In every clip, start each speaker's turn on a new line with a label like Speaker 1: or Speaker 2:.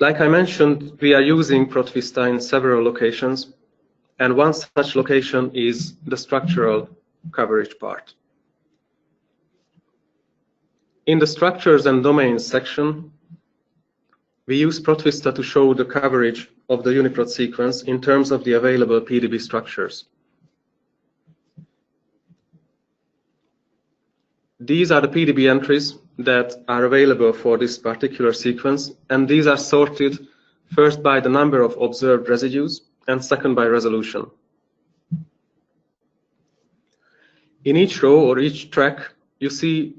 Speaker 1: Like I mentioned, we are using ProtVista in several locations, and one such location is the structural coverage part. In the structures and domains section, we use ProtVista to show the coverage of the UniProt sequence in terms of the available PDB structures. These are the PDB entries that are available for this particular sequence, and these are sorted first by the number of observed residues and second by resolution. In each row or each track, you see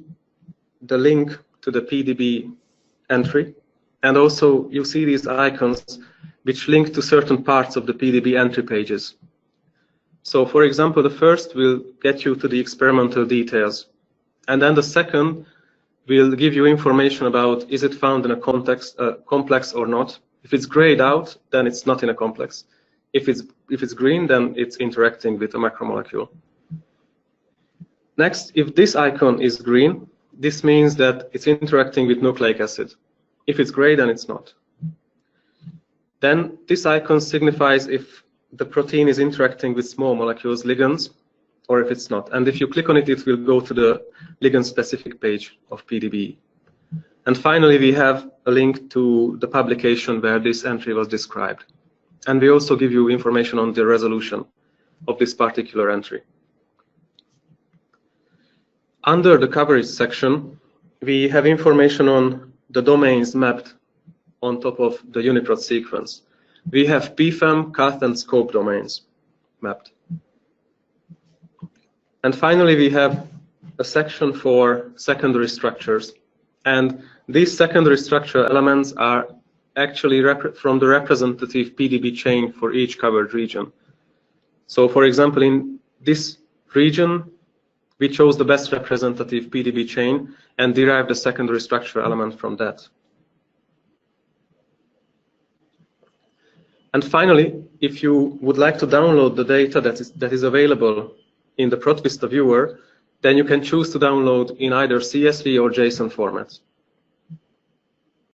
Speaker 1: the link to the PDB entry, and also you see these icons which link to certain parts of the PDB entry pages. So for example, the first will get you to the experimental details, and then the second will give you information about is it found in a complex or not. If it's grayed out, then it's not in a complex. If it's green, then it's interacting with a macromolecule. Next, if this icon is green, this means that it's interacting with nucleic acid. If it's gray, then it's not. Then this icon signifies if the protein is interacting with small molecules, ligands, or if it's not. And if you click on it, it will go to the ligand-specific page of PDBe. And finally, we have a link to the publication where this entry was described. And we also give you information on the resolution of this particular entry. Under the coverage section, we have information on the domains mapped on top of the UniProt sequence. We have PFEM, CATH, and SCOPE domains mapped. And finally, we have a section for secondary structures. And these secondary structure elements are actually from the representative PDB chain for each covered region. So for example, in this region, we chose the best representative PDB chain and derived a secondary structure element from that. And finally, if you would like to download the data that is available in the ProtVista viewer, then you can choose to download in either CSV or JSON formats.